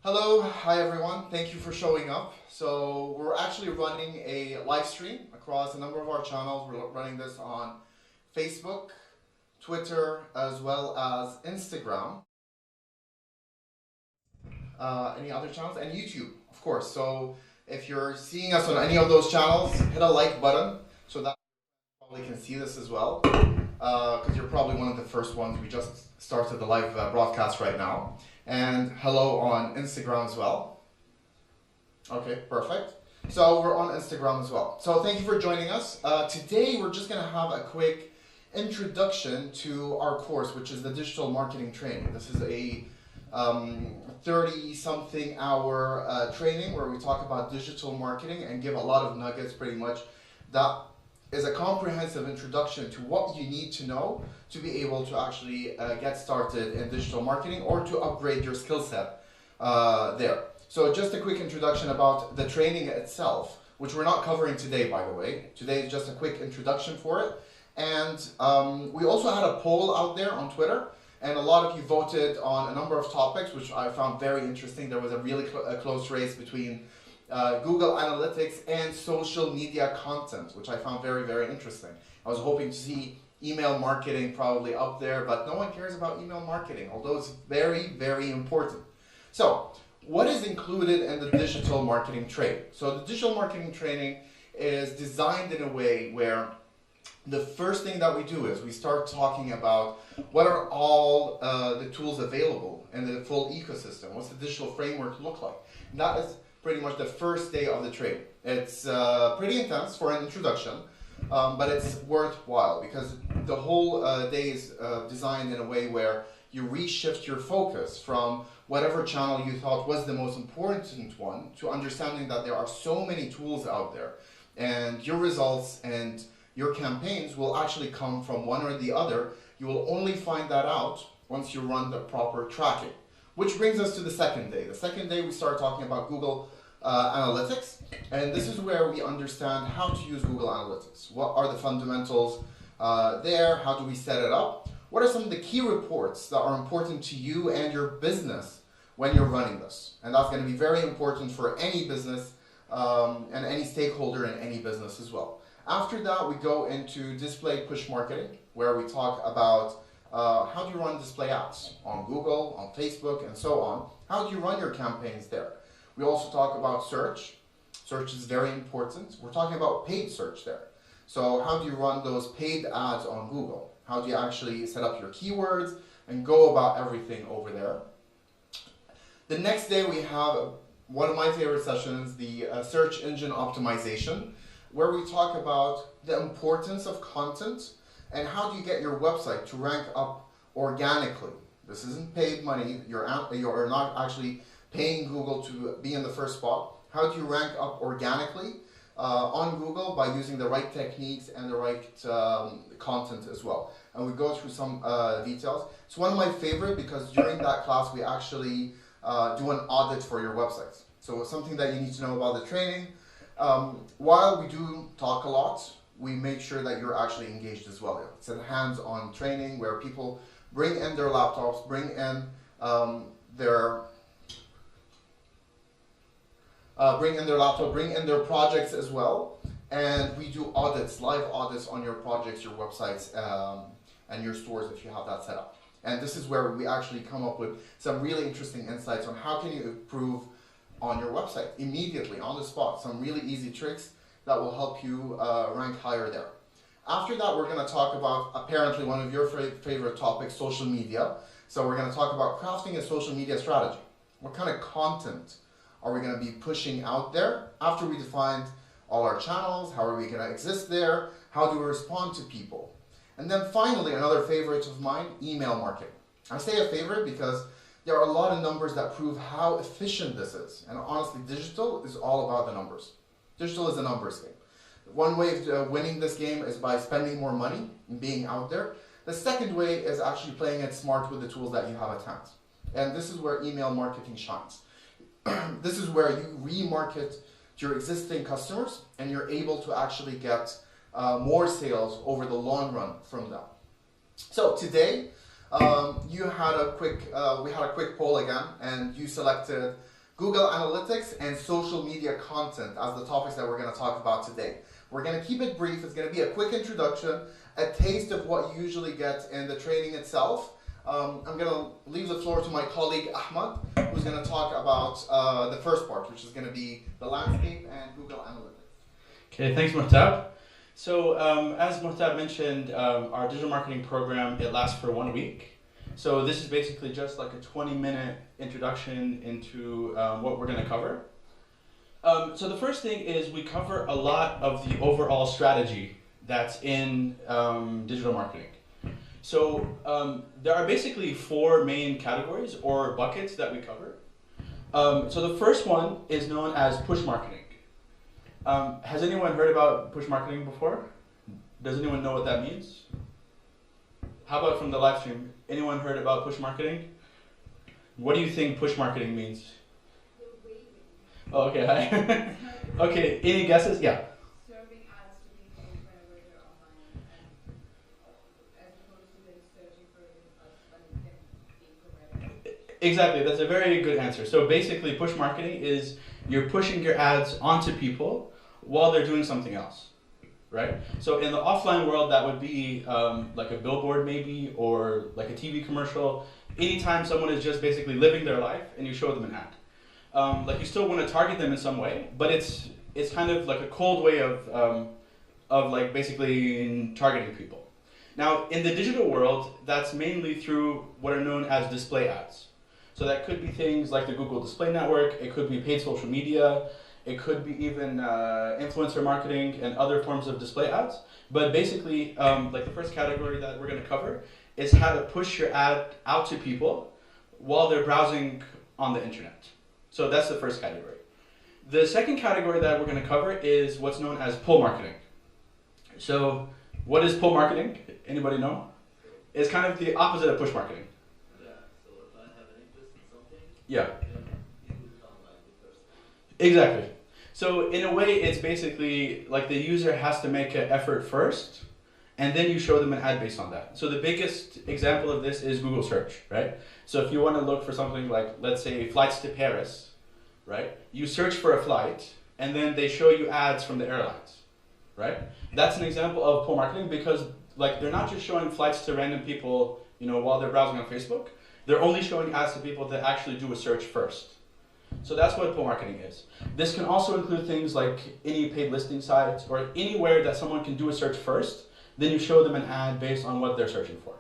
Hello, hi everyone. Thank you for showing up. So we're actually running a live stream across a number of our channels. We're running this on Facebook, Twitter, as well as Instagram. Any other channels? And YouTube, of course. So if you're seeing us on any of those channels, hit a like button so that you probably can see this as well. Because you're probably one of the first ones. We just started the live broadcast right now. And hello on Instagram as well. Okay, perfect. So we're on Instagram as well. So thank you for joining us. Today we're just going to have a quick introduction to our course, which is the digital marketing training. This is a 30-something hour training where we talk about digital marketing and give a lot of nuggets pretty much. That is a comprehensive introduction to what you need to know to be able to actually get started in digital marketing or to upgrade your skill set there. So just a quick introduction about the training itself, which we're not covering today, by the way. Today is just a quick introduction for it. And we also had a poll out there on Twitter, and a lot of you voted on a number of topics, which I found very interesting. There was a really close race between Google Analytics and social media content, which I found very, very interesting. I was hoping to see email marketing probably up there, but no one cares about email marketing, although it's very, very important. So, what is included in the digital marketing training? So the digital marketing training is designed in a way where the first thing that we do is we start talking about what are all the tools available in the full ecosystem. What's the digital framework look like? And that is pretty much the first day of the training. It's pretty intense for an introduction, but it's worthwhile because the whole day is designed in a way where you reshift your focus from whatever channel you thought was the most important one to understanding that there are so many tools out there, and your results and your campaigns will actually come from one or the other. You will only find that out once you run the proper tracking. Which brings us to the second day. The second day we start talking about Google Analytics, and this is where we understand how to use Google Analytics. What are the fundamentals there? How do we set it up? What are some of the key reports that are important to you and your business when you're running this? And that's going to be very important for any business and any stakeholder in any business as well. After that, we go into display push marketing, where we talk about how do you run display ads on Google, on Facebook, and so on. How do you run your campaigns there? We also talk about search. Search is very important. We're talking about paid search there. So how do you run those paid ads on Google? How do you actually set up your keywords and go about everything over there? The next day we have one of my favorite sessions, the search engine optimization, where we talk about the importance of content and how do you get your website to rank up organically. This isn't paid money. You're not actually paying Google to be in the first spot. How do you rank up organically on Google by using the right techniques and the right content as well? And we go through some details. It's one of my favorite because during that class we actually do an audit for your websites. So it's something that you need to know about the training. While we do talk a lot, we make sure that you're actually engaged as well. It's a hands-on training where people bring in their laptops, bring in their projects as well, and we do audits, live audits on your projects, your websites, and your stores if you have that set up. And this is where we actually come up with some really interesting insights on how can you improve on your website immediately, on the spot. Some really easy tricks that will help you rank higher there. After that, we're going to talk about apparently one of your favorite topics, social media. So we're going to talk about crafting a social media strategy. What kind of content are we going to be pushing out there after we defined all our channels? How are we going to exist there? How do we respond to people? And then finally, another favorite of mine, email marketing. I say a favorite because there are a lot of numbers that prove how efficient this is. And honestly, digital is all about the numbers. Digital is a numbers game. One way of winning this game is by spending more money and being out there. The second way is actually playing it smart with the tools that you have at hand. And this is where email marketing shines. This is where you remarket to your existing customers and you're able to actually get more sales over the long run from them. So today, You had a quick, we had a quick poll again, and you selected Google Analytics and social media content as the topics that we're going to talk about today. We're going to keep it brief. It's going to be a quick introduction, a taste of what you usually get in the training itself. I'm going to leave the floor to my colleague Ahmad, who's going to talk about the first part, which is going to be the landscape and Google Analytics. Okay, thanks Muhtab. So as Muhtab mentioned, our digital marketing program, it lasts for 1 week. So this is basically just like a 20-minute introduction into what we're going to cover. So the first thing is we cover a lot of the overall strategy that's in digital marketing. So there are basically 4 main categories or buckets that we cover. So the first one is known as push marketing. Has anyone heard about push marketing before? Does anyone know what that means? How about from the live stream? Anyone heard about push marketing? What do you think push marketing means? Oh, okay, hi. Okay, any guesses? Yeah. Serving ads to people whenever they're online, as opposed to them searching for results when they're being provided. Exactly, that's a very good answer. So basically, push marketing is you're pushing your ads onto people while they're doing something else, right? So in the offline world, that would be like a billboard maybe, or like a TV commercial. Anytime someone is just basically living their life and you show them an ad. Like you still want to target them in some way, but it's kind of like a cold way of like basically targeting people. Now in the digital world, that's mainly through what are known as display ads. So that could be things like the Google Display Network, it could be paid social media, it could be even influencer marketing and other forms of display ads. But basically, like the first category that we're going to cover is how to push your ad out to people while they're browsing on the internet. So that's the first category. The second category that we're going to cover is what's known as pull marketing. So what is pull marketing? Anybody know? It's kind of the opposite of push marketing. Yeah, so if I have an interest in something, Yeah. then it will come like the first. Exactly. So in a way, it's basically like the user has to make an effort first, and then you show them an ad based on that. So the biggest example of this is Google search, right? So if you want to look for something like, let's say, flights to Paris, right? You search for a flight, and then they show you ads from the airlines, right? That's an example of pull marketing because like they're not just showing flights to random people, you know, while they're browsing on Facebook. They're only showing ads to people that actually do a search first. So that's what pull marketing is. This can also include things like any paid listing sites or anywhere that someone can do a search first, then you show them an ad based on what they're searching for.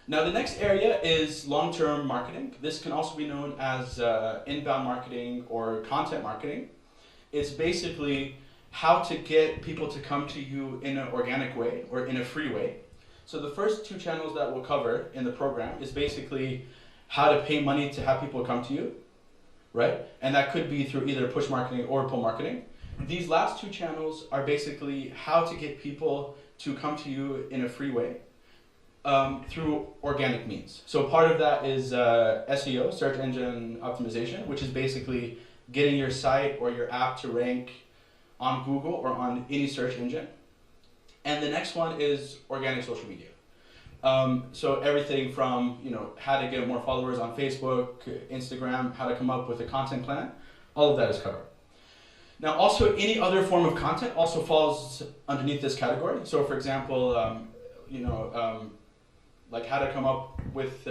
Now the next area is long-term marketing. This can also be known as inbound marketing or content marketing. It's basically how to get people to come to you in an organic way or in a free way. So the first 2 channels that we'll cover in the program is basically how to pay money to have people come to you, right? And that could be through either push marketing or pull marketing. These last 2 channels are basically how to get people to come to you in a free way through organic means. So part of that is SEO, search engine optimization, which is basically getting your site or your app to rank on Google or on any search engine. And the next one is organic social media. So everything from, you know, how to get more followers on Facebook, Instagram, how to come up with a content plan, all of that is covered. Now also any other form of content also falls underneath this category. So for example, like how to come up with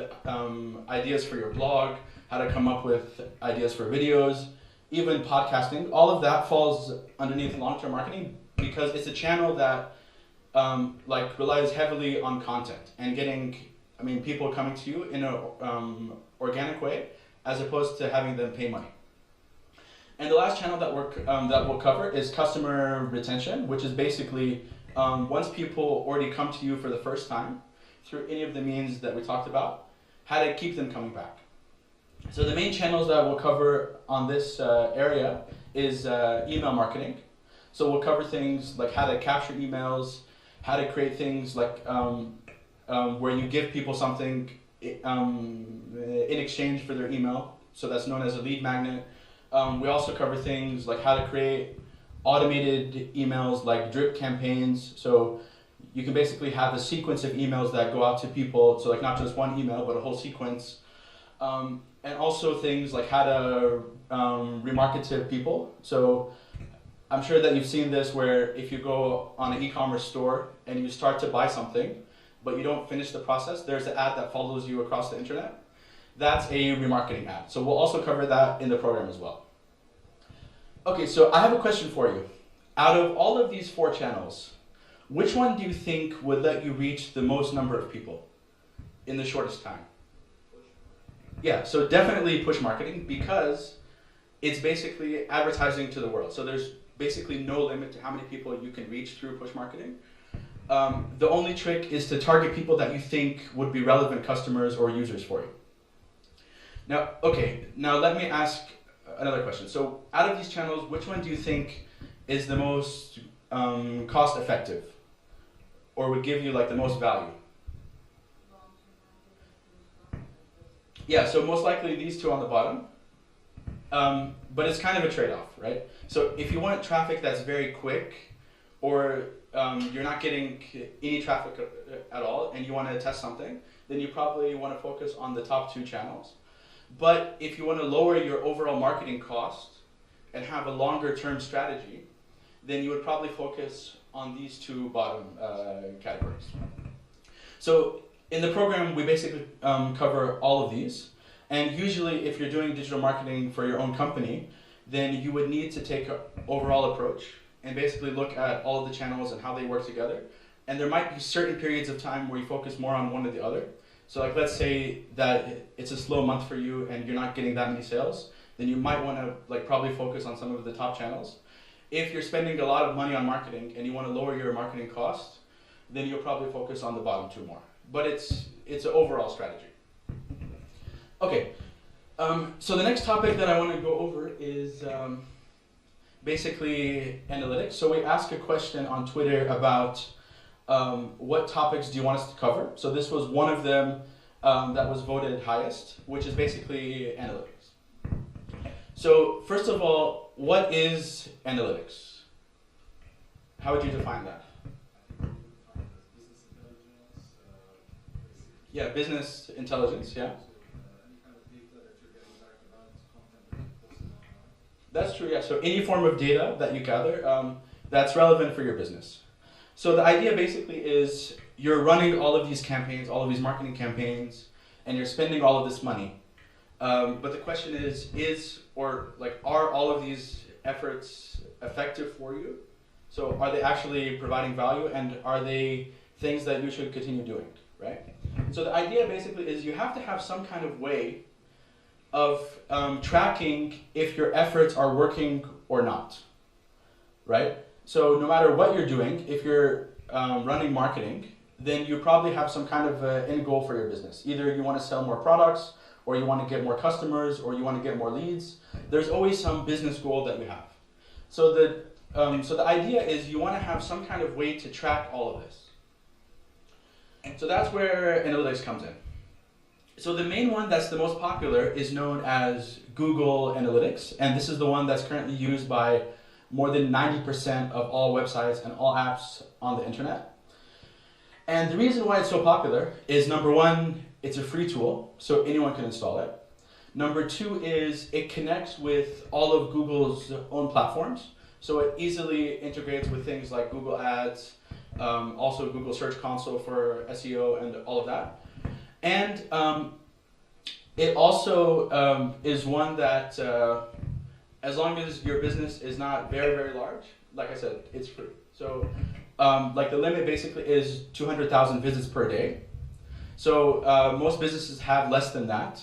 ideas for your blog, how to come up with ideas for videos, even podcasting, all of that falls underneath long-term marketing because it's a channel that like relies heavily on content and getting, people coming to you in an organic way as opposed to having them pay money. And the last channel that we'll cover is customer retention, which is basically once people already come to you for the first time through any of the means that we talked about, how to keep them coming back. So the main channels that we'll cover on this area is email marketing. So we'll cover things like how to capture emails, how to create things like where you give people something in exchange for their email. So that's known as a lead magnet. We also cover things like how to create automated emails like drip campaigns. So You can basically have a sequence of emails that go out to people, so like not just one email, but a whole sequence. And also things like how to remarket to people. So I'm sure that you've seen this where if you go on an e-commerce store and you start to buy something, but you don't finish the process, there's an ad that follows you across the internet. That's a remarketing ad. So we'll also cover that in the program as well. Okay, so I have a question for you. Out of all of these 4 channels, which one do you think would let you reach the most number of people in the shortest time? Yeah, so definitely push marketing because it's basically advertising to the world. So there's basically no limit to how many people you can reach through push marketing. The only trick is to target people that you think would be relevant customers or users for you. Now, okay, now let me ask another question. So out of these channels, which one do you think is the most cost effective or would give you like the most value? Yeah, so most likely these 2 on the bottom. But it's kind of a trade-off, right? So if you want traffic that's very quick or you're not getting any traffic at all and you want to test something, then you probably want to focus on the top 2 channels. But if you want to lower your overall marketing cost and have a longer term strategy, then you would probably focus on these 2 bottom categories. So in the program, we basically cover all of these. And usually if you're doing digital marketing for your own company, then you would need to take an overall approach and basically look at all of the channels and how they work together. And there might be certain periods of time where you focus more on one or the other. So like let's say that it's a slow month for you and you're not getting that many sales, then you might want to like probably focus on some of the top channels. If you're spending a lot of money on marketing and you want to lower your marketing cost, then you'll probably focus on the bottom 2 more. But it's an overall strategy. Okay, so the next topic that I want to go over is basically analytics. So we asked a question on Twitter about what topics do you want us to cover? So this was one of them that was voted highest, which is basically analytics. So first of all, what is analytics? How would you define that? Yeah, business intelligence, yeah. That's true, yeah. So any form of data that you gather that's relevant for your business. So the idea basically is you're running all of these campaigns, all of these marketing campaigns, and you're spending all of this money. But the question is are all of these efforts effective for you? So are they actually providing value, and are they things that you should continue doing, right? So the idea basically is you have to have some kind of way of tracking if your efforts are working or not, right? So no matter what you're doing, if you're running marketing, then you probably have some kind of end goal for your business. Either you want to sell more products, or you want to get more customers, or you want to get more leads. There's always some business goal that you have. So the idea is you want to have some kind of way to track all of this. So that's where analytics comes in. So the main one that's the most popular is known as Google Analytics, and this is the one that's currently used by more than 90% of all websites and all apps on the internet. And the reason why it's so popular is, number one, it's a free tool, so anyone can install it. Number 2 is it connects with all of Google's own platforms, so it easily integrates with things like Google Ads, also Google Search Console for SEO and all of that. And it also is one that, as long as your business is not very, very large, like I said, it's free. So like the limit basically is 200,000 visits per day. So most businesses have less than that.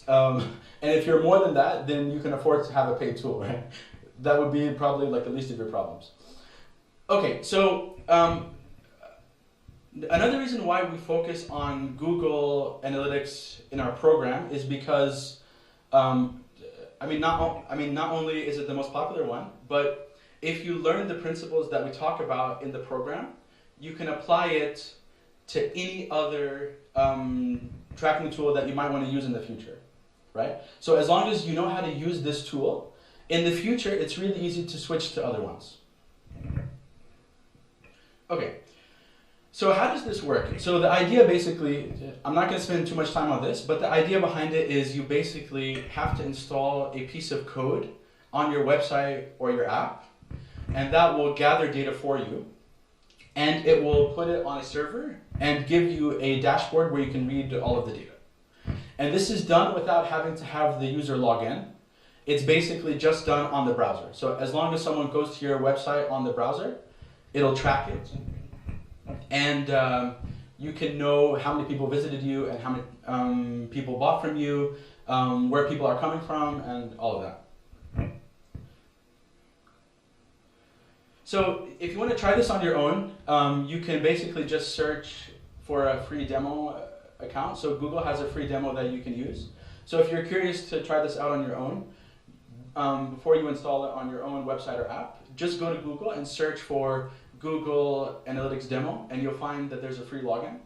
And if you're more than that, then you can afford to have a paid tool, right? That would be probably like the least of your problems. Okay, so another reason why we focus on Google Analytics in our program is because, not only is it the most popular one, but if you learn the principles that we talk about in the program, you can apply it to any other tracking tool that you might want to use in the future, right? So as long as you know how to use this tool, in the future, it's really easy to switch to other ones. Okay. So how does this work? So the idea basically, I'm not going to spend too much time on this, but the idea behind it is you basically have to install a piece of code on your website or your app, and that will gather data for you, and it will put it on a server and give you a dashboard where you can read all of the data. And this is done without having to have the user log in. It's basically just done on the browser. So as long as someone goes to your website on the browser, it'll track it. And you can know how many people visited you and how many people bought from you, where people are coming from, and all of that. So if you want to try this on your own, you can basically just search for a free demo account. So Google has a free demo that you can use. So if you're curious to try this out on your own, before you install it on your own website or app, just go to Google and search for Google Analytics demo, and you'll find that there's a free login.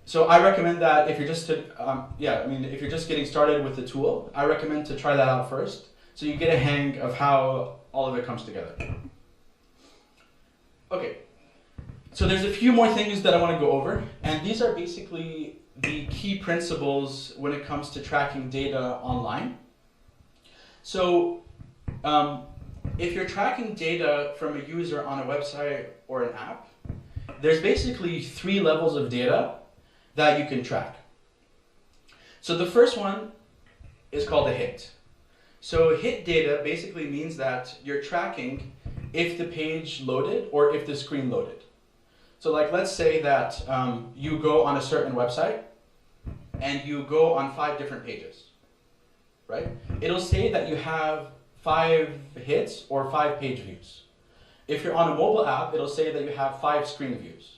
So I recommend that if you're just if you're just getting started with the tool, I recommend to try that out first, so you get a hang of how all of it comes together. Okay, so there's a few more things that I want to go over, and these are basically the key principles when it comes to tracking data online. So if you're tracking data from a user on a website or an app, there's basically 3 levels of data that you can track. So the first one is called a hit. So hit data basically means that you're tracking if the page loaded or if the screen loaded. So like let's say that you go on a certain website and you go on 5 different pages, right? It'll say that you have 5 hits or 5 page views. If you're on a mobile app, it'll say that you have 5 screen views,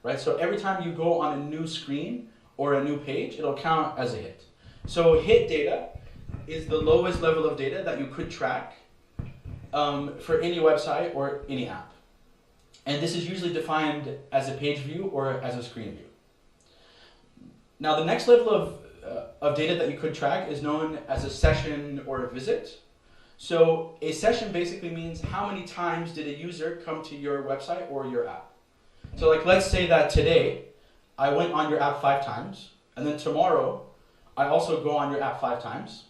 right? So every time you go on a new screen or a new page, it'll count as a hit. So hit data is the lowest level of data that you could track for any website or any app. And this is usually defined as a page view or as a screen view. Now the next level of data that you could track is known as a session or a visit. So a session basically means how many times did a user come to your website or your app. So like let's say that today I went on your app 5 times, and then tomorrow I also go on your app 5 times.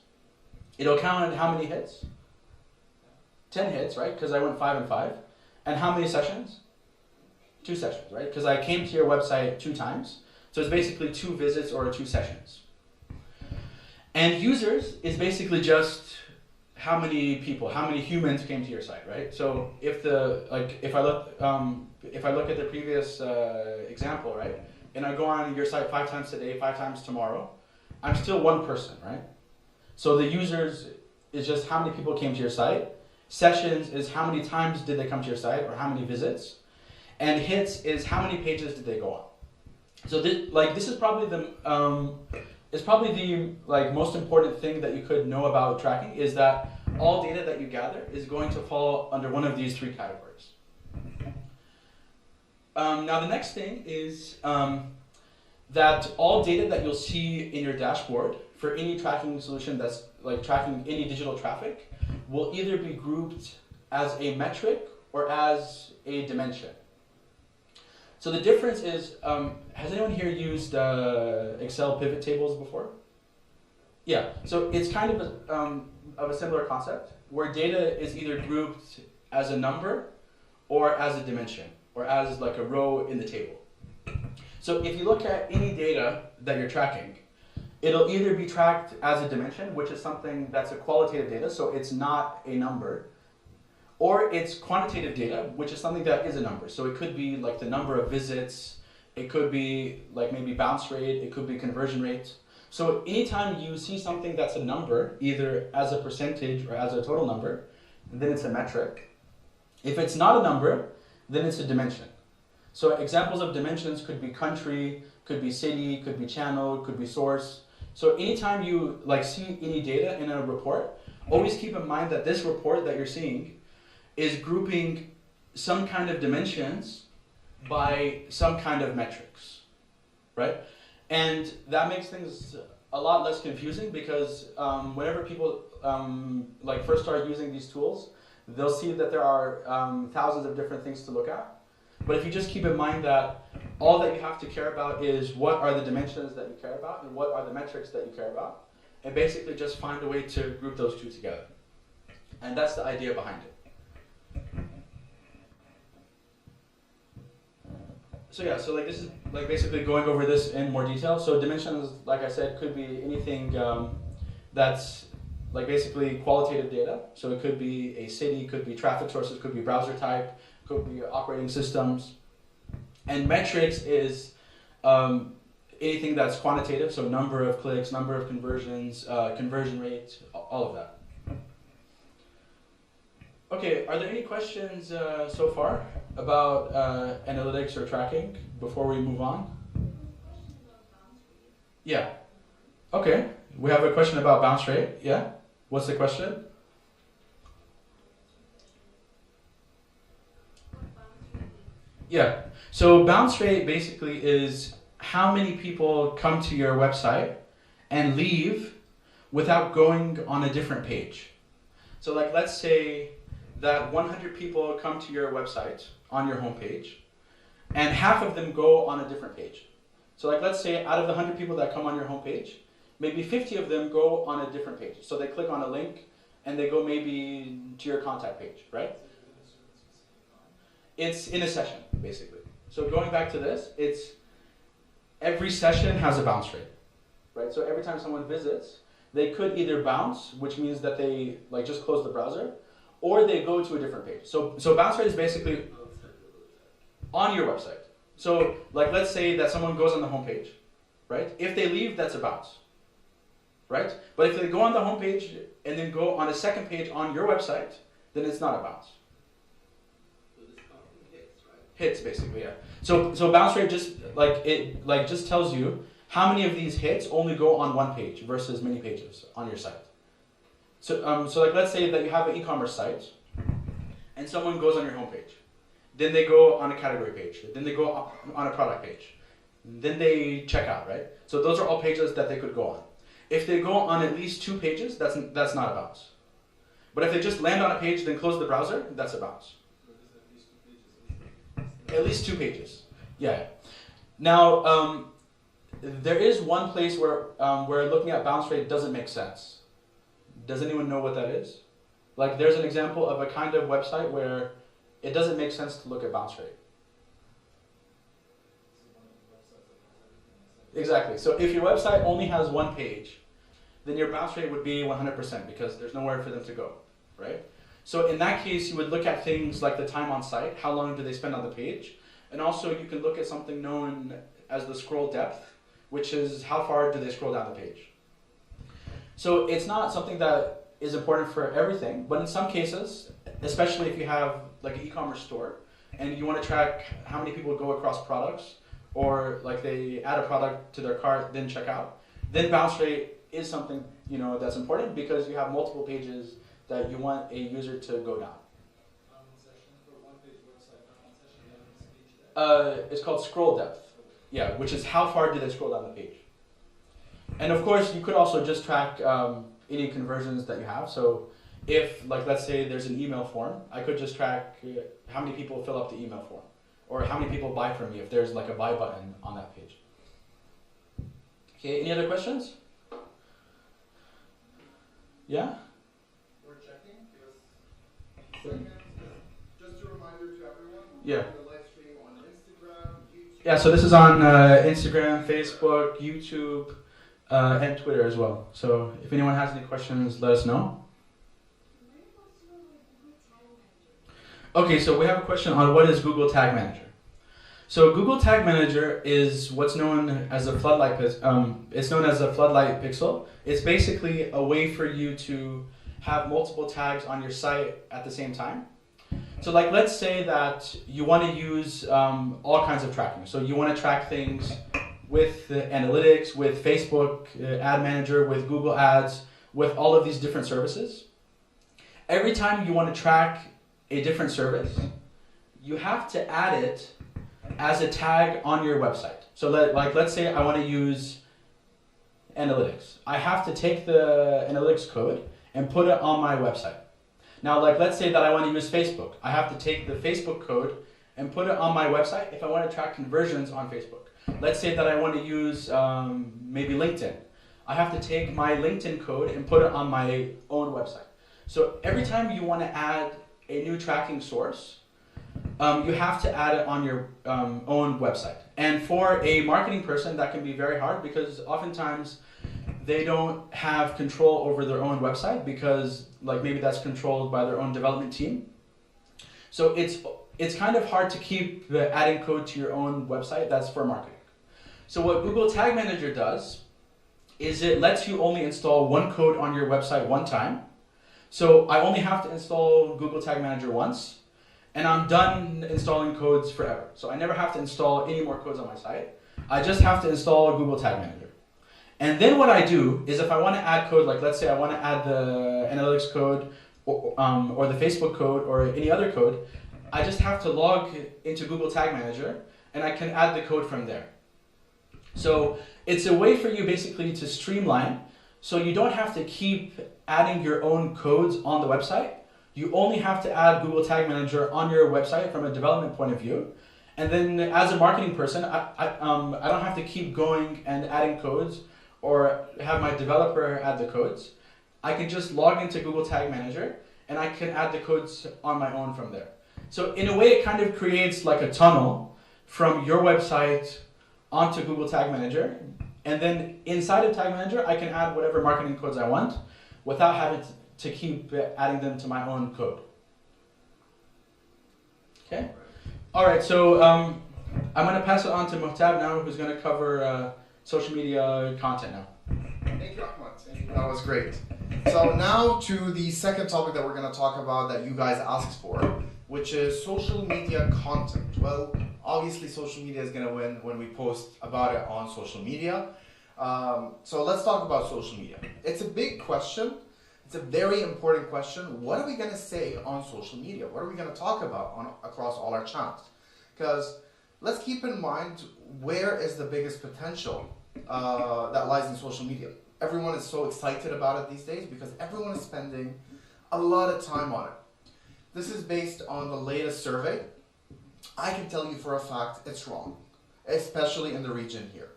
It'll count how many hits? 10 hits, right? Because I went 5 and 5. And how many sessions? 2 sessions, right? Because I came to your website 2 times. So it's basically 2 visits or 2 sessions. And users is basically just how many people, how many humans came to your site, right? So if I look at the previous example, right, and I go on your site 5 times today, 5 times tomorrow, I'm still one person, right? So the users is just how many people came to your site. Sessions is how many times did they come to your site or how many visits, and hits is how many pages did they go on. So this is probably the most important thing that you could know about tracking, is that all data that you gather is going to fall under one of these 3 categories. Now the next thing is that all data that you'll see in your dashboard for any tracking solution that's like tracking any digital traffic will either be grouped as a metric or as a dimension. So the difference is, has anyone here used Excel pivot tables before? Yeah, so it's kind of a similar concept where data is either grouped as a number or as a dimension or as like a row in the table. So if you look at any data that you're tracking, it'll either be tracked as a dimension, which is something that's a qualitative data, so it's not a number, or it's quantitative data, which is something that is a number. So it could be like the number of visits, it could be like maybe bounce rate, it could be conversion rate. So anytime you see something that's a number, either as a percentage or as a total number, then it's a metric. If it's not a number, then it's a dimension. So examples of dimensions could be country, could be city, could be channel, could be source. So anytime you see any data in a report, always keep in mind that this report that you're seeing is grouping some kind of dimensions by some kind of metrics, right? And that makes things a lot less confusing because whenever people first start using these tools, they'll see that there are thousands of different things to look at. But if you just keep in mind that all that you have to care about is what are the dimensions that you care about and what are the metrics that you care about, and basically just find a way to group those two together. And that's the idea behind it. So yeah, so like this is like basically going over this in more detail. So dimensions, like I said, could be anything that's like basically qualitative data. So it could be a city, could be traffic sources, could be browser type, could be operating systems. And metrics is anything that's quantitative, so number of clicks, number of conversions, conversion rate, all of that. Okay, are there any questions so far about analytics or tracking before we move on? Yeah. Okay, we have a question about bounce rate. Yeah? What's the question? Yeah. So bounce rate basically is how many people come to your website and leave without going on a different page. So like let's say that 100 people come to your website on your homepage and half of them go on a different page. So like let's say out of the 100 people that come on your homepage, maybe 50 of them go on a different page. So they click on a link and they go maybe to your contact page, right? It's in a session, basically. So going back to this, it's every session has a bounce rate, right? So every time someone visits, they could either bounce, which means that they like just close the browser, or they go to a different page. So bounce rate is basically on your website. So like let's say that someone goes on the homepage, right? If they leave, that's a bounce, right? But if they go on the homepage and then go on a second page on your website, then it's not a bounce. Hits basically, yeah. So bounce rate just just tells you how many of these hits only go on one page versus many pages on your site. So like let's say that you have an e-commerce site and someone goes on your homepage. Then they go on a category page. Then they go on a product page. Then they check out, right? So those are all pages that they could go on. If they go on at least 2 pages, that's not a bounce. But if they just land on a page then close the browser, that's a bounce. At least 2 pages. Yeah. Now, there is one place where looking at bounce rate doesn't make sense. Does anyone know what that is? Like, there's an example of a kind of website where it doesn't make sense to look at bounce rate. Exactly. So if your website only has one page, then your bounce rate would be 100% because there's nowhere for them to go, right? So in that case, you would look at things like the time on site, how long do they spend on the page, and also you can look at something known as the scroll depth, which is how far do they scroll down the page. So it's not something that is important for everything, but in some cases, especially if you have like an e-commerce store and you want to track how many people go across products or like they add a product to their cart, then check out, then bounce rate is something that's important because you have multiple pages that you want a user to go down. It's called scroll depth. Yeah, which is how far do they scroll down the page. And of course, you could also just track any conversions that you have. So if, like, let's say there's an email form, I could just track how many people fill up the email form or how many people buy from me if there's like a buy button on that page. Okay, any other questions? Yeah? We're checking because just a reminder to everyone. Yeah. The live stream on Instagram, YouTube. Yeah, so this is on Instagram, Facebook, YouTube, and Twitter as well. So if anyone has any questions, let us know. Okay, so we have a question on what is Google Tag Manager. So Google Tag Manager is what's known as a floodlight. It's known as a floodlight pixel. It's basically a way for you to have multiple tags on your site at the same time. So like let's say that you want to use all kinds of tracking. So you want to track things with analytics, with Facebook Ad Manager, with Google Ads, with all of these different services. Every time you want to track a different service, you have to add it as a tag on your website. So let's say I want to use analytics. I have to take the analytics code and put it on my website. Now, like let's say that I want to use Facebook. I have to take the Facebook code and put it on my website if I want to track conversions on Facebook. Let's say that I want to use maybe LinkedIn. I have to take my LinkedIn code and put it on my own website. So every time you want to add a new tracking source, you have to add it on your own website. And for a marketing person, that can be very hard because oftentimes they don't have control over their own website because like maybe that's controlled by their own development team. So it's kind of hard to keep adding code to your own website. That's for marketing. So what Google Tag Manager does is it lets you only install one code on your website one time. So I only have to install Google Tag Manager once, and I'm done installing codes forever. So I never have to install any more codes on my site. I just have to install Google Tag Manager. And then what I do is if I want to add code, like let's say I want to add the analytics code or the Facebook code or any other code, I just have to log into Google Tag Manager and I can add the code from there. So it's a way for you basically to streamline so you don't have to keep adding your own codes on the website. You only have to add Google Tag Manager on your website from a development point of view. And then as a marketing person, I don't have to keep going and adding codes or have my developer add the codes. I can just log into Google Tag Manager and I can add the codes on my own from there. So in a way, it kind of creates like a tunnel from your website onto Google Tag Manager. And then inside of Tag Manager, I can add whatever marketing codes I want without having to keep adding them to my own code. Okay? All right, so I'm going to pass it on to Muhtab now, who's going to cover social media content now. Thank you, Ahmad. Thank you. That was great. So now to the second topic that we're going to talk about that you guys asked for, which is social media content. Well, obviously social media is going to win when we post about it on social media. So let's talk about social media. It's a big question. It's a very important question. What are we going to say on social media? What are we going to talk about across all our channels? Because let's keep in mind, where is the biggest potential that lies in social media? Everyone is so excited about it these days because everyone is spending a lot of time on it. This is based on the latest survey. I can tell you for a fact it's wrong, especially in the region here.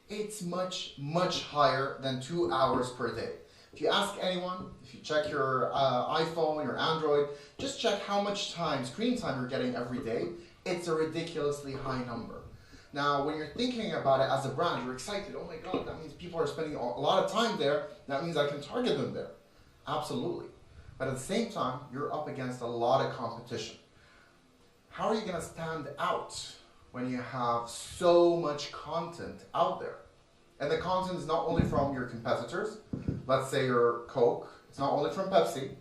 It's much, much higher than 2 hours per day. If you ask anyone, if you check your iPhone, your Android, just check how much screen time you're getting every day. It's a ridiculously high number. Now, when you're thinking about it as a brand, you're excited. Oh my God, that means people are spending a lot of time there. That means I can target them there. Absolutely. But at the same time, you're up against a lot of competition. How are you going to stand out when you have so much content out there? And the content is not only from your competitors, let's say you're Coke, it's not only from Pepsi,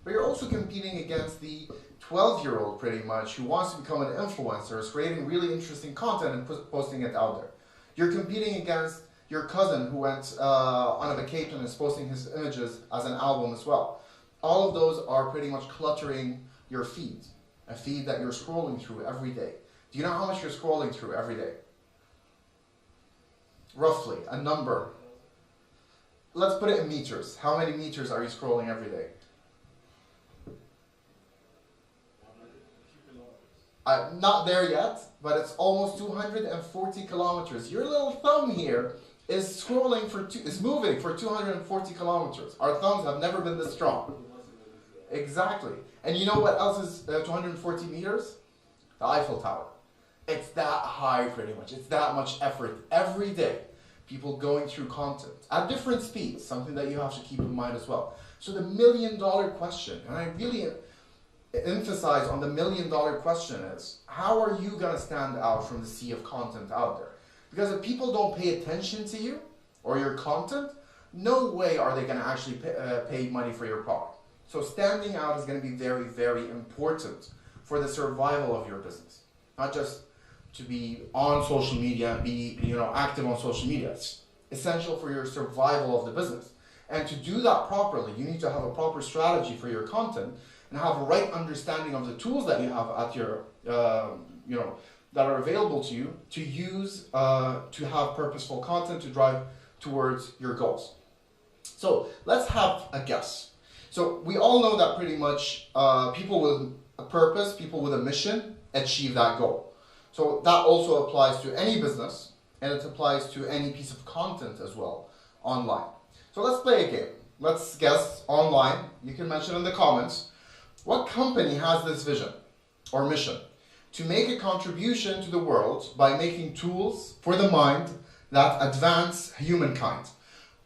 but you're also competing against the 12-year-old pretty much who wants to become an influencer, is creating really interesting content and posting it out there. You're competing against your cousin who went on a vacation and is posting his images as an album as well. All of those are pretty much cluttering your feed, a feed that you're scrolling through every day. Do you know how much you're scrolling through every day? Roughly, a number. Let's put it in meters. How many meters are you scrolling every day? Not there yet, but it's almost 240 kilometers. Your little thumb here is scrolling is moving for 240 kilometers. Our thumbs have never been this strong. Exactly. And you know what else is 240 meters? The Eiffel Tower. It's that high pretty much. It's that much effort every day. People going through content at different speeds, something that you have to keep in mind as well. So the $1 million question, and I really emphasize on the $1 million question is, how are you going to stand out from the sea of content out there? Because if people don't pay attention to you or your content, no way are they going to actually pay money for your product. So standing out is going to be very, very important for the survival of your business. Not just to be on social media and be active on social media. It's essential for your survival of the business. And to do that properly, you need to have a proper strategy for your content and have a right understanding of the tools that you have at your, that are available to you to use to have purposeful content to drive towards your goals. So let's have a guess. So we all know that pretty much people with a purpose, people with a mission, achieve that goal. So that also applies to any business, and it applies to any piece of content as well online. So let's play a game. Let's guess online. You can mention in the comments what company has this vision or mission to make a contribution to the world by making tools for the mind that advance humankind.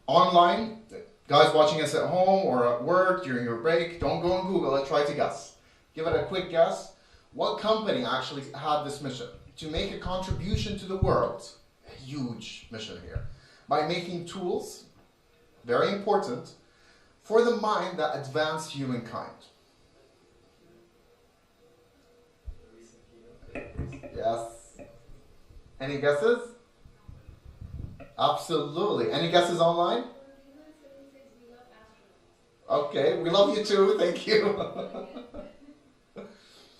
Online, guys watching us at home or at work during your break, don't go on Google and try to guess. Give it a quick guess. What company actually had this mission to make a contribution to the world? A huge mission here. By making tools, very important, for the mind that advance humankind. Yes. Any guesses? Absolutely. Any guesses online? Okay, we love you too. Thank you.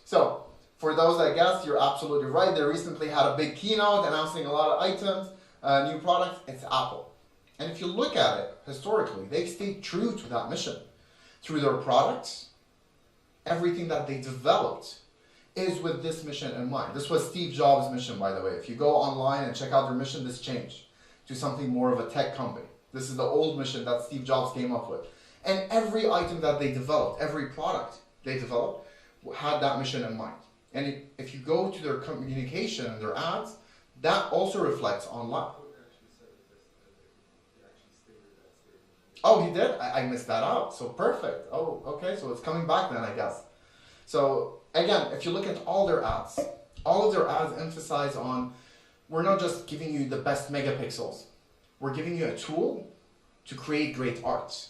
So, for those that guessed, you're absolutely right. They recently had a big keynote announcing a lot of items, new products. It's Apple. And if you look at it historically, they stayed true to that mission through their products. Everything that they developed is with this mission in mind. This was Steve Jobs' mission, by the way. If you go online and check out their mission, this changed to something more of a tech company. This is the old mission that Steve Jobs came up with. And every item that they developed, every product they developed, had that mission in mind. And if you go to their communication and their ads, that also reflects online. Oh, he did? I missed that out. So perfect. Oh, okay. So it's coming back then, I guess. So again, if you look at all their ads, all of their ads emphasize on, we're not just giving you the best megapixels. We're giving you a tool to create great art.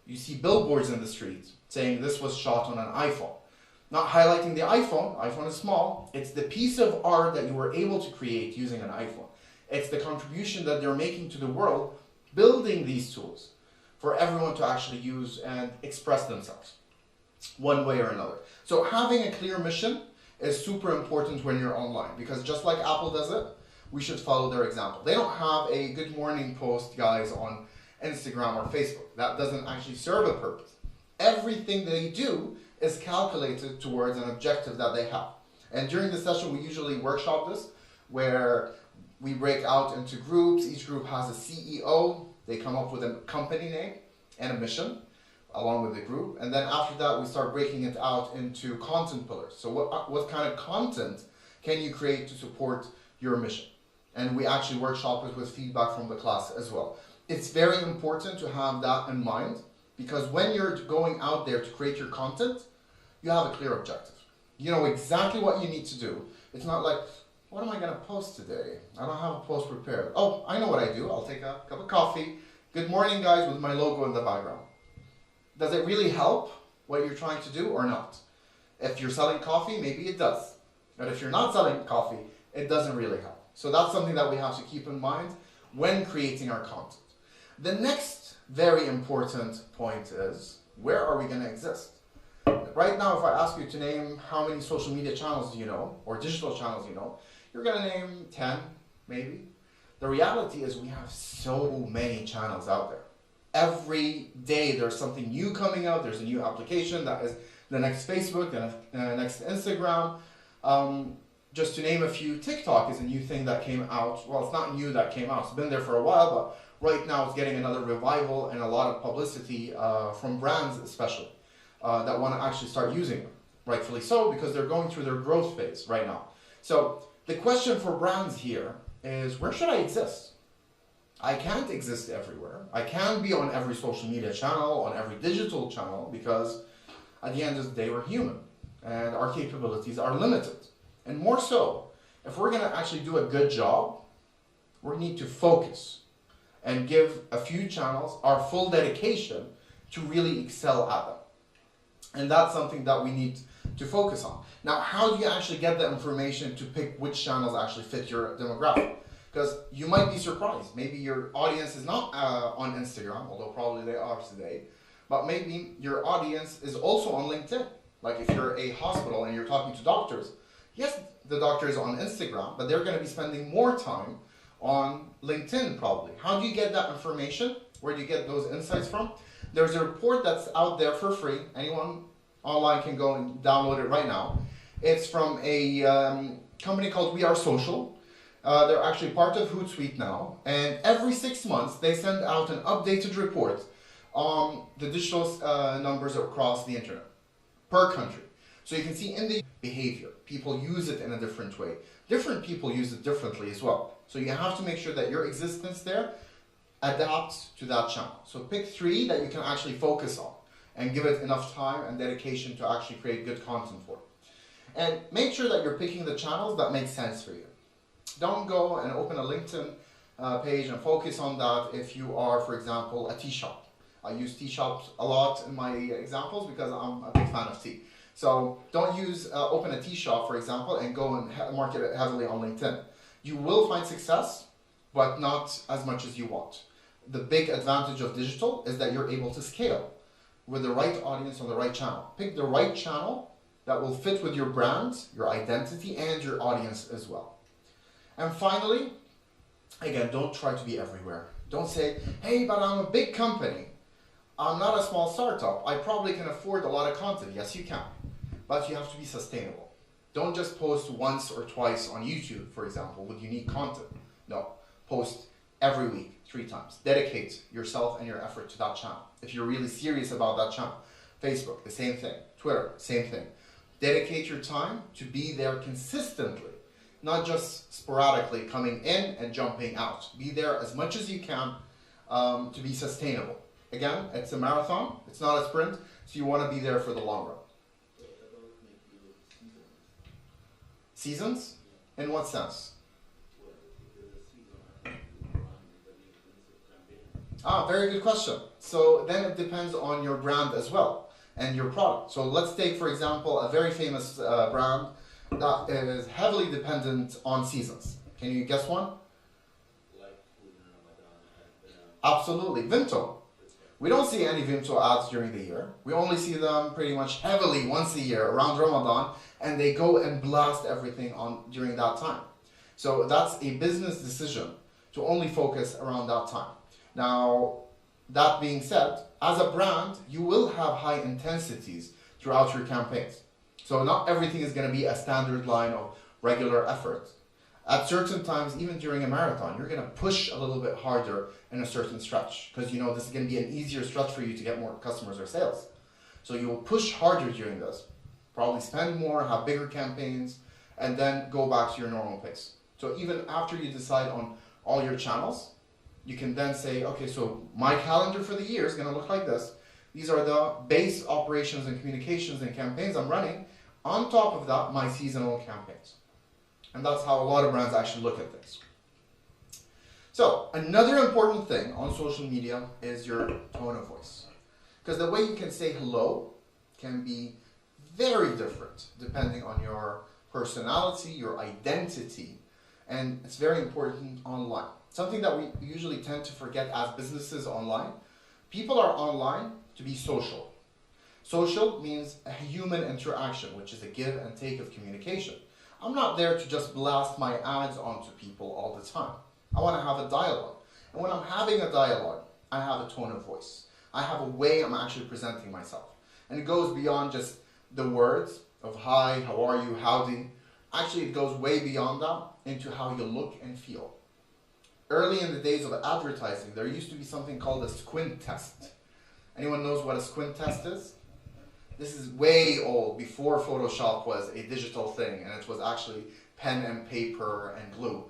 You see billboards in the street saying this was shot on an iPhone. Not highlighting the iPhone. iPhone is small. It's the piece of art that you were able to create using an iPhone. It's the contribution that they're making to the world, building these tools for everyone to actually use and express themselves one way or another. So having a clear mission is super important when you're online, because just like Apple does it, we should follow their example. They don't have a good morning post, guys, on Instagram or Facebook. That doesn't actually serve a purpose. Everything they do is calculated towards an objective that they have. And during the session, we usually workshop this, where we break out into groups. Each group has a CEO. They come up with a company name and a mission along with the group. And then after that, we start breaking it out into content pillars. So what kind of content can you create to support your mission? And we actually workshop it with feedback from the class as well. It's very important to have that in mind, because when you're going out there to create your content, you have a clear objective. You know exactly what you need to do. It's not like, what am I going to post today? I don't have a post prepared. Oh, I know what I do. I'll take a cup of coffee. Good morning, guys, with my logo in the background. Does it really help what you're trying to do or not? If you're selling coffee, maybe it does. But if you're not selling coffee, it doesn't really help. So that's something that we have to keep in mind when creating our content. The next very important point is, where are we going to exist? Right now, if I ask you to name how many social media channels do you know, or digital channels you know, you're going to name 10, maybe. The reality is we have so many channels out there. Every day there's something new coming out. There's a new application that is the next Facebook, the next Instagram. Just to name a few, TikTok is a new thing that came out. Well, it's not new that came out. It's been there for a while, but right now it's getting another revival and a lot of publicity from brands especially that want to actually start using it. Rightfully so, because they're going through their growth phase right now. So the question for brands here is, where should I exist? I can't exist everywhere. I can't be on every social media channel, on every digital channel, because at the end of the day, we're human and our capabilities are limited. And more so, if we're going to actually do a good job, we need to focus and give a few channels our full dedication to really excel at them. And that's something that we need to focus on. Now, how do you actually get the information to pick which channels actually fit your demographic? Because you might be surprised. Maybe your audience is not on Instagram, although probably they are today. But maybe your audience is also on LinkedIn. Like if you're a hospital and you're talking to doctors, yes, the doctor is on Instagram, but they're going to be spending more time on LinkedIn probably. How do you get that information? Where do you get those insights from? There's a report that's out there for free. Anyone online can go and download it right now. It's from a company called We Are Social. They're actually part of Hootsuite now, and every 6 months they send out an updated report on the digital numbers across the internet per country. So you can see in the behavior, people use it in a different way. Different people use it differently as well. So you have to make sure that your existence there adapts to that channel. So pick 3 that you can actually focus on and give it enough time and dedication to actually create good content for. And make sure that you're picking the channels that make sense for you. Don't go and open a LinkedIn page and focus on that if you are, for example, a tea shop. I use tea shops a lot in my examples because I'm a big fan of tea. So don't open a tea shop, for example, and go and market it heavily on LinkedIn. You will find success, but not as much as you want. The big advantage of digital is that you're able to scale with the right audience on the right channel. Pick the right channel that will fit with your brand, your identity, and your audience as well. And finally, again, don't try to be everywhere. Don't say, hey, but I'm a big company. I'm not a small startup. I probably can afford a lot of content. Yes, you can. But you have to be sustainable. Don't just post once or twice on YouTube, for example, with unique content. No, post every week, 3 times. Dedicate yourself and your effort to that channel. If you're really serious about that channel. Facebook, the same thing. Twitter, same thing. Dedicate your time to be there consistently, not just sporadically coming in and jumping out. Be there as much as you can to be sustainable. Again, it's a marathon, it's not a sprint, so you want to be there for the long run. What about maybe seasons? Seasons? In what sense? Well, if there's a season, I think you run with an intensive campaign. Very good question. So then it depends on your brand as well and your product. So let's take, for example, a very famous brand that is heavily dependent on seasons. Can you guess one? Like food in Ramadan and Absolutely, Vimto. We don't see any Vimto ads during the year. We only see them pretty much heavily once a year around Ramadan, and they go and blast everything on during that time. So that's a business decision to only focus around that time. Now, that being said, as a brand, you will have high intensities throughout your campaigns. So not everything is going to be a standard line of regular effort. At certain times, even during a marathon, you're going to push a little bit harder in a certain stretch because you know this is going to be an easier stretch for you to get more customers or sales. So you will push harder during this, probably spend more, have bigger campaigns, and then go back to your normal pace. So even after you decide on all your channels, you can then say, okay, so my calendar for the year is going to look like this. These are the base operations and communications and campaigns I'm running. On top of that, my seasonal campaigns. And that's how a lot of brands actually look at things. So, another important thing on social media is your tone of voice. Because the way you can say hello can be very different depending on your personality, your identity, and it's very important online. Something that we usually tend to forget as businesses online. People are online to be social. Social means a human interaction, which is a give and take of communication. I'm not there to just blast my ads onto people all the time. I want to have a dialogue. And when I'm having a dialogue, I have a tone of voice. I have a way I'm actually presenting myself. And it goes beyond just the words of hi, how are you, howdy. Actually, it goes way beyond that into how you look and feel. Early in the days of advertising, there used to be something called a squint test. Anyone knows what a squint test is? This is way old, before Photoshop was a digital thing, and it was actually pen and paper and glue.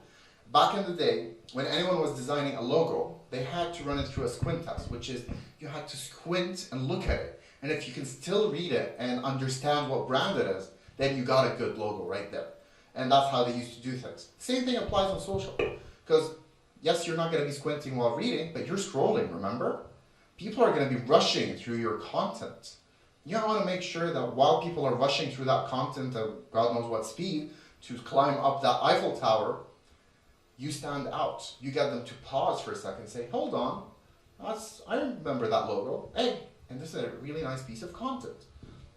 Back in the day, when anyone was designing a logo, they had to run it through a squint test, which is you had to squint and look at it. And if you can still read it and understand what brand it is, then you got a good logo right there. And that's how they used to do things. Same thing applies on social. Because yes, you're not going to be squinting while reading, but you're scrolling, remember? People are going to be rushing through your content. You want to make sure that while people are rushing through that content at God knows what speed to climb up that Eiffel Tower, you stand out. You get them to pause for a second and say, hold on, I remember that logo. Hey, and this is a really nice piece of content.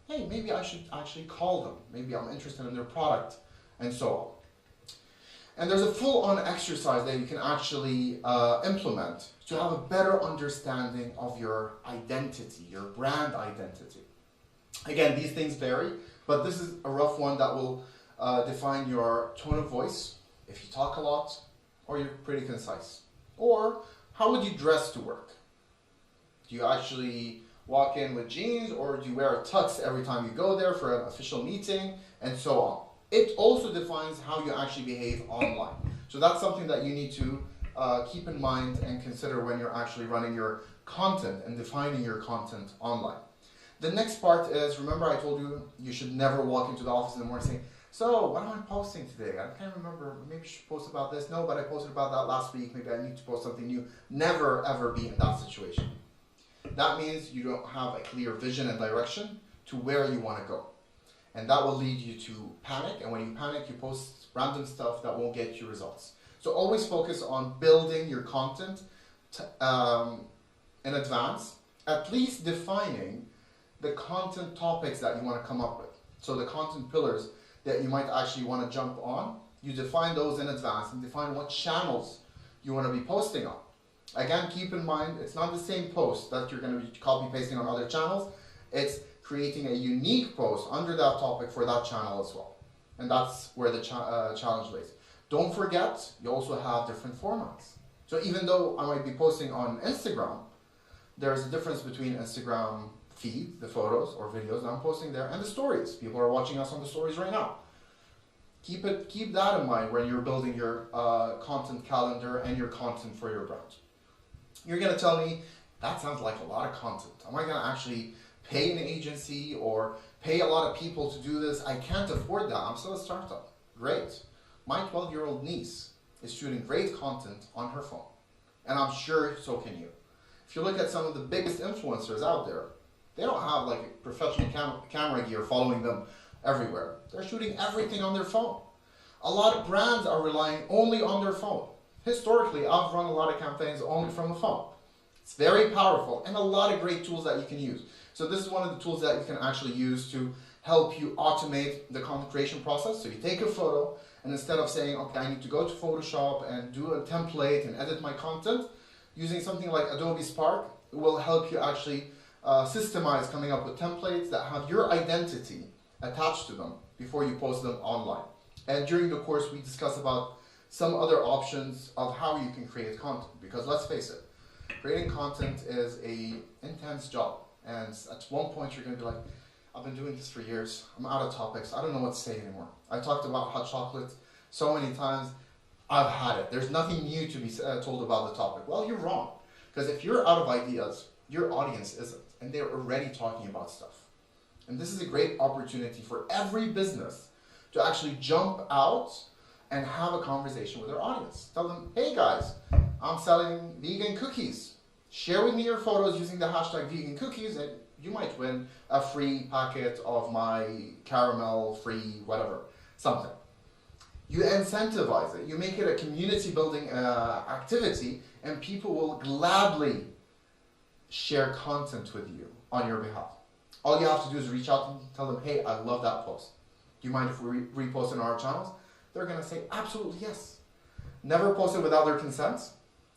Hey, maybe I should actually call them. Maybe I'm interested in their product, and so on. And there's a full-on exercise that you can actually implement to have a better understanding of your identity, your brand identity. Again, these things vary But this is a rough one that will define your tone of voice, if you talk a lot, or you're pretty concise. Or how would you dress to work? Do you actually walk in with jeans, or do you wear a tux every time you go there for an official meeting, and so on? It also defines how you actually behave online. So that's something that you need to keep in mind and consider when you're actually running your content and defining your content online. The next part is, remember I told you, you should never walk into the office in the morning saying, so what am I posting today? I can't remember, maybe I should post about this. No, but I posted about that last week. Maybe I need to post something new. Never ever be in that situation. That means you don't have a clear vision and direction to where you want to go. And that will lead you to panic. And when you panic, you post random stuff that won't get you results. So always focus on building your content in advance, at least defining the content topics that you want to come up with. So the content pillars that you might actually want to jump on, you define those in advance and define what channels you want to be posting on. Again, keep in mind, it's not the same post that you're going to be copy pasting on other channels. It's creating a unique post under that topic for that channel as well. And that's where the challenge lays. Don't forget, you also have different formats. So even though I might be posting on Instagram, there's a difference between Instagram feed, the photos or videos that I'm posting there, and the stories. People are watching us on the stories right now. Keep that in mind when you're building your content calendar and your content for your brand. You're going to tell me, that sounds like a lot of content. Am I going to actually pay an agency or pay a lot of people to do this? I can't afford that. I'm still a startup. Great. My 12-year-old niece is shooting great content on her phone. And I'm sure so can you. If you look at some of the biggest influencers out there, they don't have like professional camera gear following them everywhere. They're shooting everything on their phone. A lot of brands are relying only on their phone. Historically, I've run a lot of campaigns only from the phone. It's very powerful and a lot of great tools that you can use. So this is one of the tools that you can actually use to help you automate the content creation process. So you take a photo, and instead of saying, okay, I need to go to Photoshop and do a template and edit my content, using something like Adobe Spark will help you actually systemize coming up with templates that have your identity attached to them before you post them online. And during the course, we discuss about some other options of how you can create content. Because let's face it, creating content is an intense job. And at one point, you're going to be like, I've been doing this for years. I'm out of topics. I don't know what to say anymore. I talked about hot chocolate so many times. I've had it. There's nothing new to be told about the topic. Well, you're wrong. Because if you're out of ideas, your audience isn't. And they're already talking about stuff. And this is a great opportunity for every business to actually jump out and have a conversation with their audience. Tell them, hey guys, I'm selling vegan cookies. Share with me your photos using the hashtag vegan cookies, and you might win a free packet of my caramel free whatever, something. You incentivize it. You make it a community building activity, and people will gladly share content with you on your behalf. All you have to do is reach out and tell them, hey, I love that post. Do you mind if we repost it on our channels? They're going to say, absolutely yes. Never post it without their consent,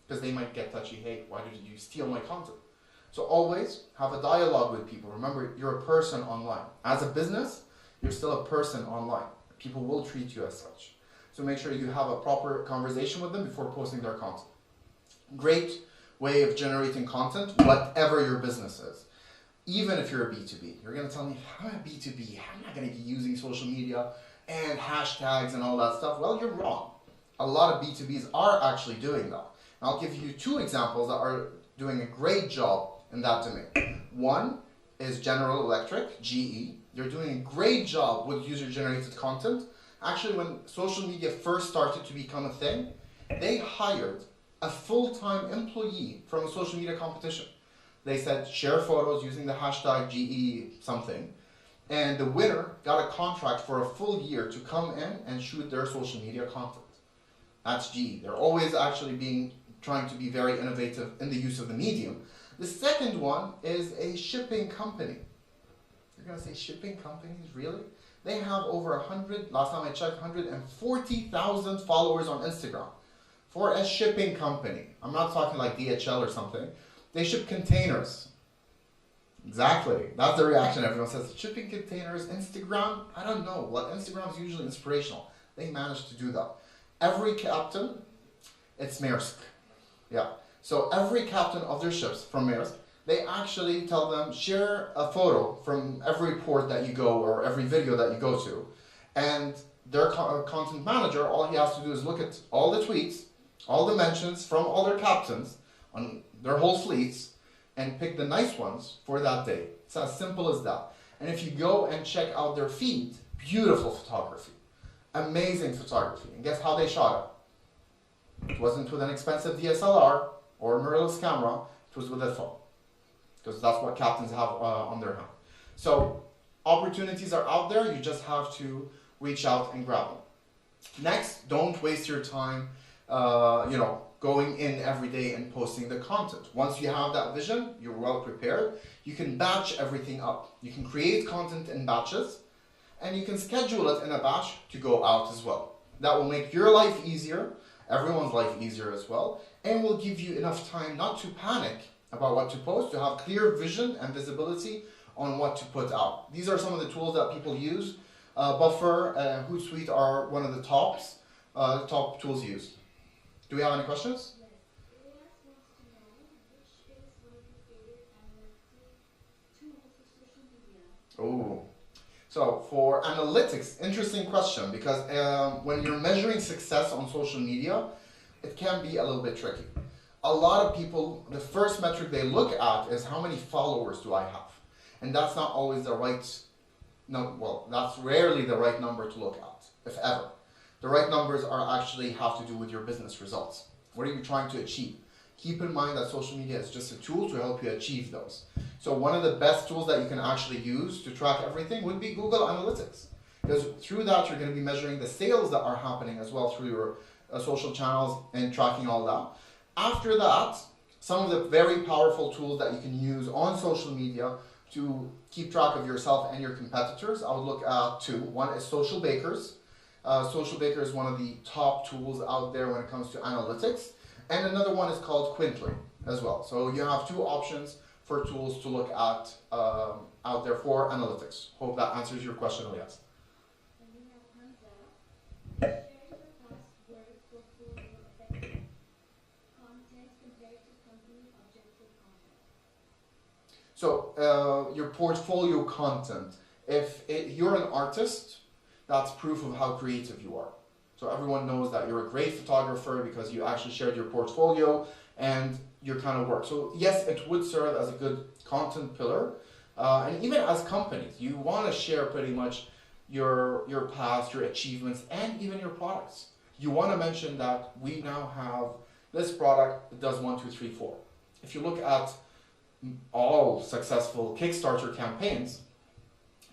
because they might get touchy. Hey, why did you steal my content? So always have a dialogue with people. Remember, you're a person online. As a business, you're still a person online. People will treat you as such. So make sure you have a proper conversation with them before posting their content. Great way of generating content, whatever your business is. Even if you're a B2B, you're going to tell me, I'm a B2B, I'm not going to be using social media and hashtags and all that stuff. Well, you're wrong. A lot of B2Bs are actually doing that. And I'll give you two examples that are doing a great job in that domain. One is General Electric, GE. They're doing a great job with user-generated content. Actually, when social media first started to become a thing, they hired a full-time employee from a social media competition. They said, share photos using the hashtag GE something. And the winner got a contract for a full year to come in and shoot their social media content. That's GE. They're always actually trying to be very innovative in the use of the medium. The second one is a shipping company. You're going to say shipping companies, really? They have over 100, last time I checked, 140,000 followers on Instagram for a shipping company. I'm not talking like DHL or something. They ship containers. Exactly. That's the reaction. Everyone says shipping containers, Instagram. I don't know. Like Instagram is usually inspirational. They managed to do that. Every captain, it's Maersk. Yeah. So every captain of their ships from Maersk, they actually tell them share a photo from every port that you go or every video that you go to, and their content manager, all he has to do is look at all the tweets, all the mentions from all their captains on their whole fleets, and pick the nice ones for that day. It's as simple as that. And if you go and check out their feed, beautiful photography, amazing photography. And guess how they shot it? It wasn't with an expensive DSLR or mirrorless camera, it was with a phone. Because that's what captains have on their hand. So opportunities are out there, you just have to reach out and grab them. Next, don't waste your time going in every day and posting the content. Once you have that vision, you're well prepared, you can batch everything up. You can create content in batches, and you can schedule it in a batch to go out as well. That will make your life easier, everyone's life easier as well, and will give you enough time not to panic about what to post, to have clear vision and visibility on what to put out. These are some of the tools that people use. Buffer, Hootsuite are one of the top tools used. Do we have any questions? Yes. AS wants to know which is one of your favorite analytic tools for social media. Oh, so for analytics, interesting question, because when you're measuring success on social media, it can be a little bit tricky. A lot of people, the first metric they look at is how many followers do I have? And that's not always the right, that's rarely the right number to look at, if ever. The right numbers are actually have to do with your business results. What are you trying to achieve? Keep in mind that social media is just a tool to help you achieve those. So one of the best tools that you can actually use to track everything would be Google Analytics. Because through that, you're going to be measuring the sales that are happening as well through your social channels and tracking all that. After that, some of the very powerful tools that you can use on social media to keep track of yourself and your competitors, I would look at two. One is Social Bakers. Social Baker is one of the top tools out there when it comes to analytics. And another one is called Quintly as well. So you have two options for tools to look at out there for analytics. Hope that answers your question, Elias. And we have Hamza. Share your past work portfolio effective content compared to company objective content. So your portfolio content. If you're an artist, that's proof of how creative you are. So everyone knows that you're a great photographer because you actually shared your portfolio and your kind of work. So yes, it would serve as a good content pillar. And even as companies, you want to share pretty much your past, your achievements, and even your products. You want to mention that we now have this product that does 1, 2, 3, 4. If you look at all successful Kickstarter campaigns,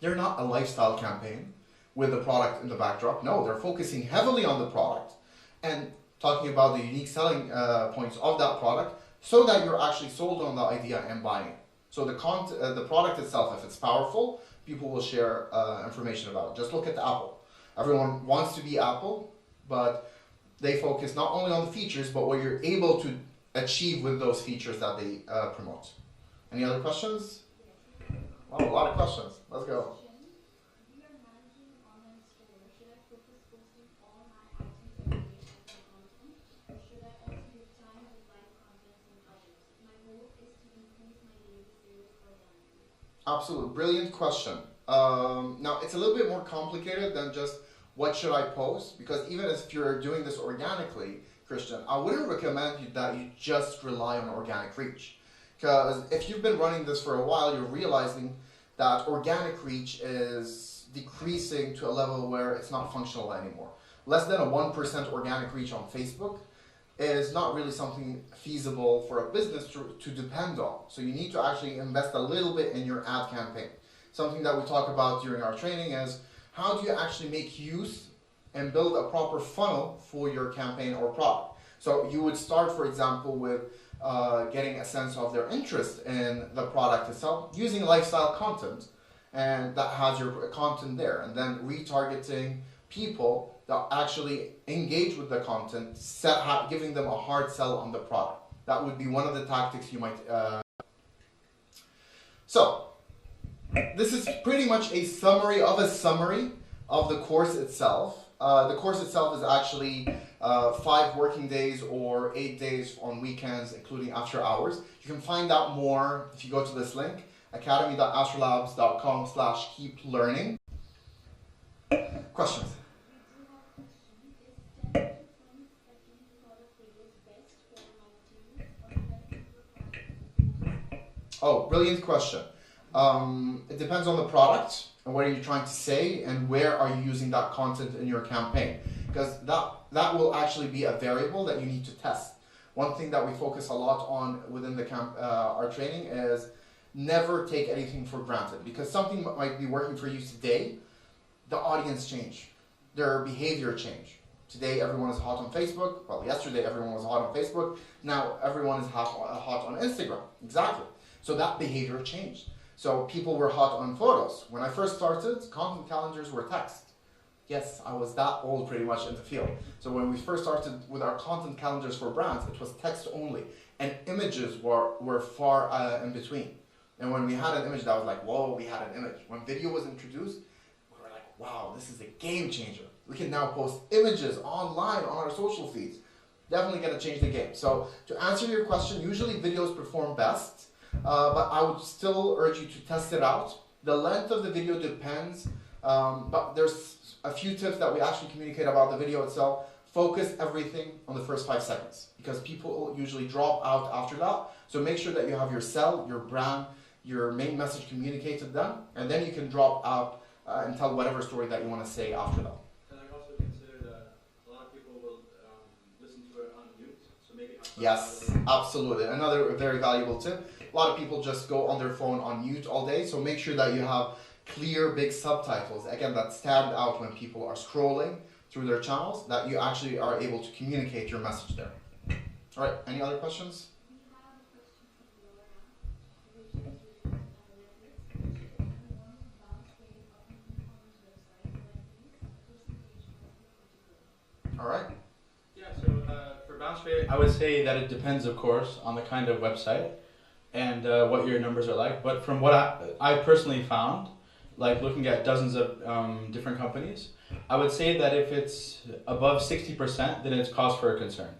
they're not a lifestyle campaign with the product in the backdrop. No, they're focusing heavily on the product and talking about the unique selling points of that product so that you're actually sold on the idea and buying it. So the product itself, if it's powerful, people will share information about it. Just look at Apple. Everyone wants to be Apple, but they focus not only on the features, but what you're able to achieve with those features that they promote. Any other questions? Wow, a lot of questions. Let's go. We are managing an online store. Should I focus posting all my items every day as my content, or should I also give time with live content and others? My goal is to increase my daily sales organically. Absolutely, brilliant question. Now, it's a little bit more complicated than just what should I post, because even if you're doing this organically, Christian, I wouldn't recommend that you just rely on organic reach. Because if you've been running this for a while, you're realizing that organic reach is decreasing to a level where it's not functional anymore. Less than a 1% organic reach on Facebook is not really something feasible for a business to depend on. So you need to actually invest a little bit in your ad campaign. Something that we talk about during our training is how do you actually make use and build a proper funnel for your campaign or product. So you would start, for example, with getting a sense of their interest in the product itself using lifestyle content, and that has your content there, and then retargeting people that actually engage with the content, giving them a hard sell on the product. That would be one of the tactics you might So, this is pretty much a summary of the course itself. The course itself is actually 5 working days or 8 days on weekends, including after hours. You can find out more if you go to this link, academy.astrolabs.com/keep-learning. Questions? We do have a question. Is 10 to 20 second product videos best for my teams, or should I simplify and focus? Oh, brilliant question. It depends on the product and what are you trying to say and where are you using that content in your campaign, because that will actually be a variable that you need to test. One thing that we focus a lot on within our training is never take anything for granted, because something might be working for you today, the audience change, their behavior change. Today everyone is hot on Facebook. Well, yesterday everyone was hot on Facebook. Now everyone is hot on Instagram. Exactly. So that behavior changed. So people were hot on photos. When I first started, content calendars were text. Yes, I was that old pretty much in the field. So when we first started with our content calendars for brands, it was text only. And images were far in between. And when we had an image, that was like, whoa, we had an image. When video was introduced, we were like, wow, this is a game changer. We can now post images online on our social feeds. Definitely gonna change the game. So to answer your question, usually videos perform best, but I would still urge you to test it out. The length of the video depends, but there's a few tips that we actually communicate about the video itself. Focus everything on the first 5 seconds, because people usually drop out after that. So make sure that you have your sell, your brand, your main message communicated then, and then you can drop out and tell whatever story that you want to say after that. Can I also consider that a lot of people will listen to it on mute, so maybe have Yes, absolutely. Another very valuable tip. A lot of people just go on their phone on mute all day, so make sure that you have clear, big subtitles, again, that stand out when people are scrolling through their channels, that you actually are able to communicate your message there. All right, any other questions? We have a question from Laura, which is related to analytics. Should anyone bounce rate of an e-commerce website or at least a percentage might be critical? All right. Yeah, so for bounce rate, I would say that it depends, of course, on the kind of website and what your numbers are like. But from what I personally found, like looking at dozens of different companies, I would say that if it's above 60%, then it's cause for a concern.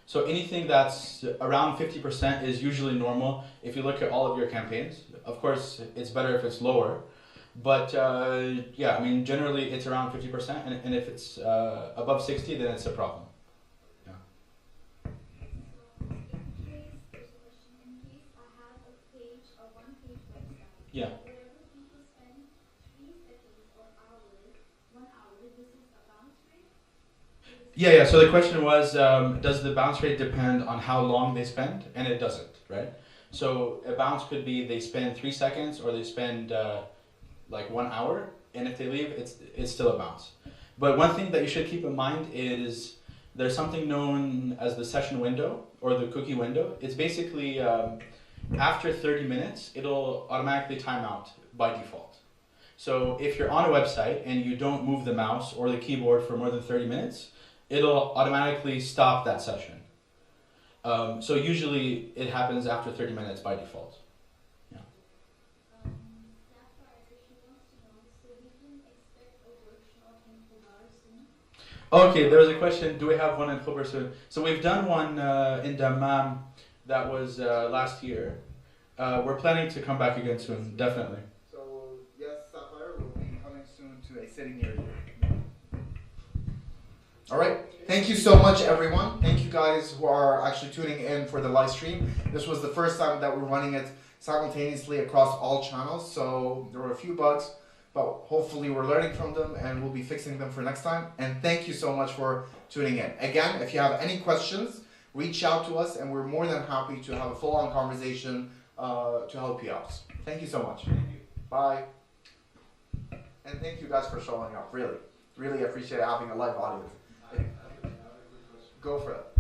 So anything that's around 50% is usually normal if you look at all of your campaigns. Of course, it's better if it's lower. But yeah, I mean, generally it's around 50%, and if it's above 60, then it's a problem. Yeah. So, in case, there's a question, in case I have a one-page website, Yeah. wherever people spend 3 seconds or 1 hour, this is a bounce rate? Yeah. So the question was, does the bounce rate depend on how long they spend? And it doesn't, right? So a bounce could be they spend 3 seconds or they spend like 1 hour, and if they leave, it's still a bounce. But one thing that you should keep in mind is there's something known as the session window or the cookie window. It's basically after 30 minutes, it'll automatically time out by default. So if you're on a website and you don't move the mouse or the keyboard for more than 30 minutes, it'll automatically stop that session. So usually it happens after 30 minutes by default. Sapphire, she wants to know, so we can expect a workshop in Polar soon? Okay, there was a question, do we have one in Khubr soon? So we've done one in Dammam that was last year. We're planning to come back again soon, definitely. So yes, Sapphire will be coming soon to a city near you. All right. Thank you so much, everyone. Thank you guys who are actually tuning in for the live stream. This was the first time that we're running it simultaneously across all channels, so there were a few bugs, but hopefully we're learning from them and we'll be fixing them for next time. And thank you so much for tuning in. Again, if you have any questions, reach out to us and we're more than happy to have a full-on conversation to help you out. Thank you so much. Thank you. Bye. And thank you guys for showing up, really. Really appreciate having a live audience. I have a quick question. Go for it.